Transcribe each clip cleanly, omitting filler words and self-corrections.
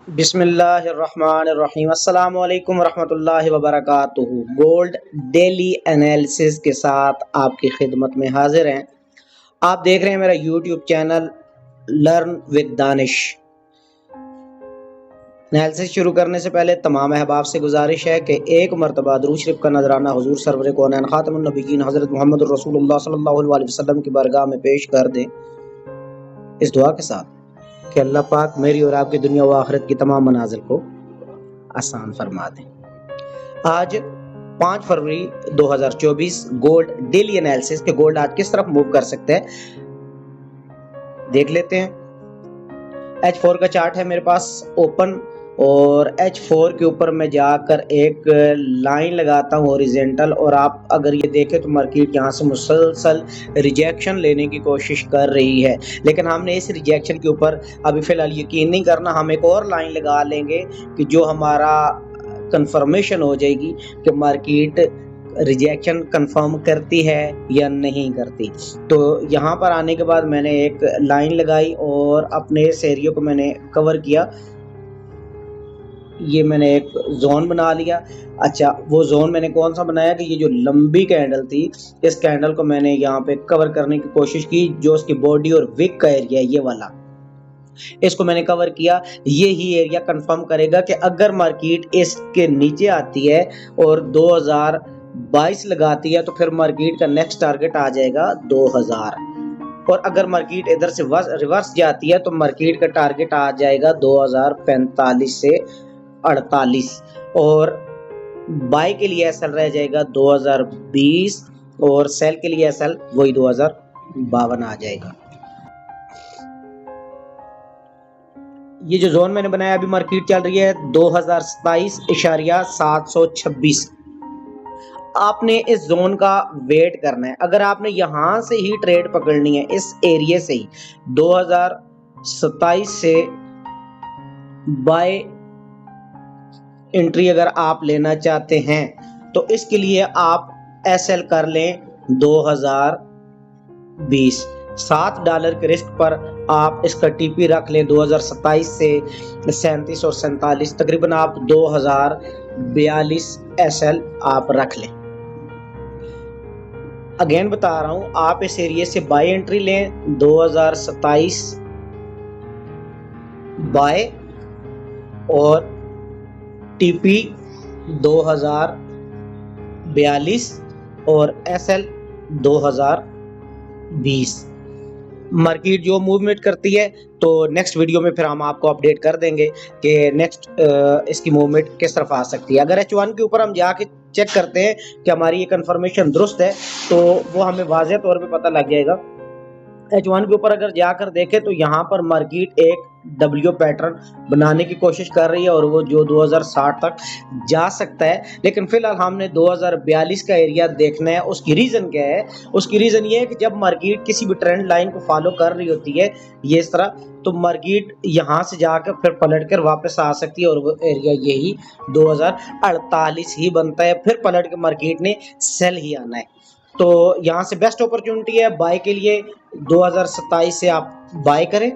बिस्मिल्लाहिर्रहमानिर्रहीम अस्सलाम वालेकुम रहमतुल्लाहि व बरकातुहू। गोल्ड डेली एनालिसिस के साथ आपकी खिदमत में हाजिर हैं। आप देख रहे हैं मेरा YouTube channel learn with Danish. Analysis शुरू करने से पहले तमाम अहबाब से गुजारिश है कि एक मरतबा दुरूद शरीफ का नजराना हुजूर सरवर कौनैन खातमुन नबिय्यीन हज़रत मुहम्मद रसूलुल्लाह सल्लल्लाहु अलैहि वसल्लम की बारगाह में पेश कर दें, इस दुआ के साथ कि अल्लाह पाक मेरी और आपकी दुनिया व आखिरत की तमाम मनाजिल को आसान फरमा दें। आज 5 फरवरी 2024 गोल्ड डेली एनालिसिस के गोल्ड आज किस तरफ मूव कर सकते हैं देख लेते हैं। H4 का चार्ट है मेरे पास ओपन, और H4 के ऊपर मैं जाकर एक लाइन लगाता हूँ हॉरिजॉन्टल, और आप अगर ये देखें तो मार्केट यहाँ से मुसलसल रिजेक्शन लेने की कोशिश कर रही है, लेकिन हमने इस रिजेक्शन के ऊपर अभी फ़िलहाल यकीन नहीं करना। हम एक और लाइन लगा लेंगे कि जो हमारा कंफर्मेशन हो जाएगी कि मार्केट रिजेक्शन कंफर्म करती है या नहीं करती। तो यहाँ पर आने के बाद मैंने एक लाइन लगाई और अपने इस एरिया को मैंने कवर किया। ये मैंने एक जोन बना लिया। अच्छा, वो जोन मैंने कौन सा बनाया कि ये जो लंबी कैंडल थी, इस कैंडल को मैंने यहाँ पे कवर करने की कोशिश की। जो उसकी बॉडी और विक का एरिया है ये वाला, इसको मैंने कवर किया। ये ही एरिया कंफर्म करेगा कि अगर मार्केट इसके नीचे आती है और 2022 लगाती है तो फिर मार्केट का नेक्स्ट टारगेट आ जाएगा 2000, और अगर मार्केट इधर से रिवर्स जाती है तो मार्केट का टारगेट आ जाएगा 2045 से 48, और बाय के लिए एसएल रह जाएगा 2020, और सेल के लिए एसएल वही 2052 आ जाएगा। ये जो जोन मैंने बनाया, अभी मार्केट चल रही है 2027.726। आपने इस जोन का वेट करना है। अगर आपने यहां से ही ट्रेड पकड़नी है, इस एरिया से ही 2027 से बाय एंट्री अगर आप लेना चाहते हैं तो इसके लिए आप एसएल कर लें 2020। $7 के रिस्क पर आप इसका टीपी रख लें 2027 से 37 और 47, तकरीबन आप 2042 एसएल आप रख लें। अगेन बता रहा हूं, आप इस एरिया से बाय एंट्री लें 2027 बाय, और टीपी 2042 और एसएल 2020। मार्केट जो मूवमेंट करती है तो नेक्स्ट वीडियो में फिर हम आपको अपडेट कर देंगे कि नेक्स्ट इसकी मूवमेंट किस तरफ आ सकती है। अगर H1 के ऊपर हम जाके चेक करते हैं कि हमारी ये कंफर्मेशन दुरुस्त है तो वो हमें वाज़ेह तौर पे पता लग जाएगा। H1 के ऊपर अगर जाकर देखें तो यहाँ पर मार्केट एक डब्ल्यू पैटर्न बनाने की कोशिश कर रही है, और वो जो 2060 तक जा सकता है, लेकिन फिलहाल हमने 2042 का एरिया देखना है। उसकी रीज़न क्या है? उसकी रीज़न ये है कि जब मार्केट किसी भी ट्रेंड लाइन को फॉलो कर रही होती है ये इस तरह, तो मार्केट यहाँ से जाकर फिर पलट कर वापस आ सकती है, और वो एरिया यही 2048 ही बनता है। फिर पलट के मार्केट ने सेल ही आना है। तो यहाँ से बेस्ट अपॉर्चुनिटी है बाय के लिए। 2027 से आप बाय करें,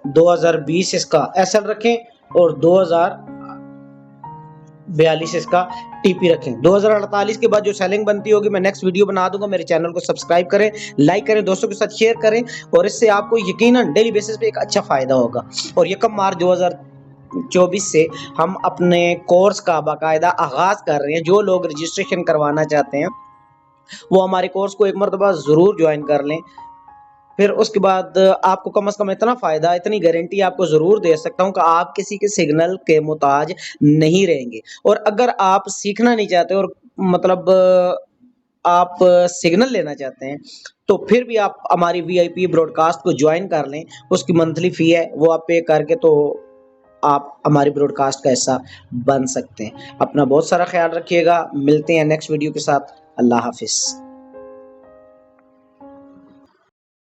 2020 इसका एसएल रखें, और 2042 इसका टीपी रखें। 2048 के बाद जो सेलिंग बनती होगी मैं नेक्स्ट वीडियो बना दूंगा। मेरे चैनल को सब्सक्राइब करें, लाइक करें, दोस्तों के साथ शेयर करें, और इससे आपको यकीनन डेली बेसिस पे एक अच्छा फ़ायदा होगा। और 1 मार्च 2024 से हम अपने कोर्स का बाकायदा आगाज़ कर रहे हैं। जो लोग रजिस्ट्रेशन करवाना चाहते हैं वो हमारे कोर्स को एक मरतबा ज़रूर ज्वाइन कर लें। फिर उसके बाद आपको कम से कम इतना फ़ायदा, इतनी गारंटी आपको ज़रूर दे सकता हूँ कि आप किसी के सिग्नल के मुताज नहीं रहेंगे। और अगर आप सीखना नहीं चाहते और मतलब आप सिग्नल लेना चाहते हैं तो फिर भी आप हमारी वीआईपी ब्रॉडकास्ट को ज्वाइन कर लें। उसकी मंथली फ़ी है, वो आप पे करके तो आप हमारी ब्रॉडकास्ट का हिस्सा बन सकते हैं। अपना बहुत सारा ख्याल रखिएगा। मिलते हैं नेक्स्ट वीडियो के साथ। अल्लाह हाफिज़।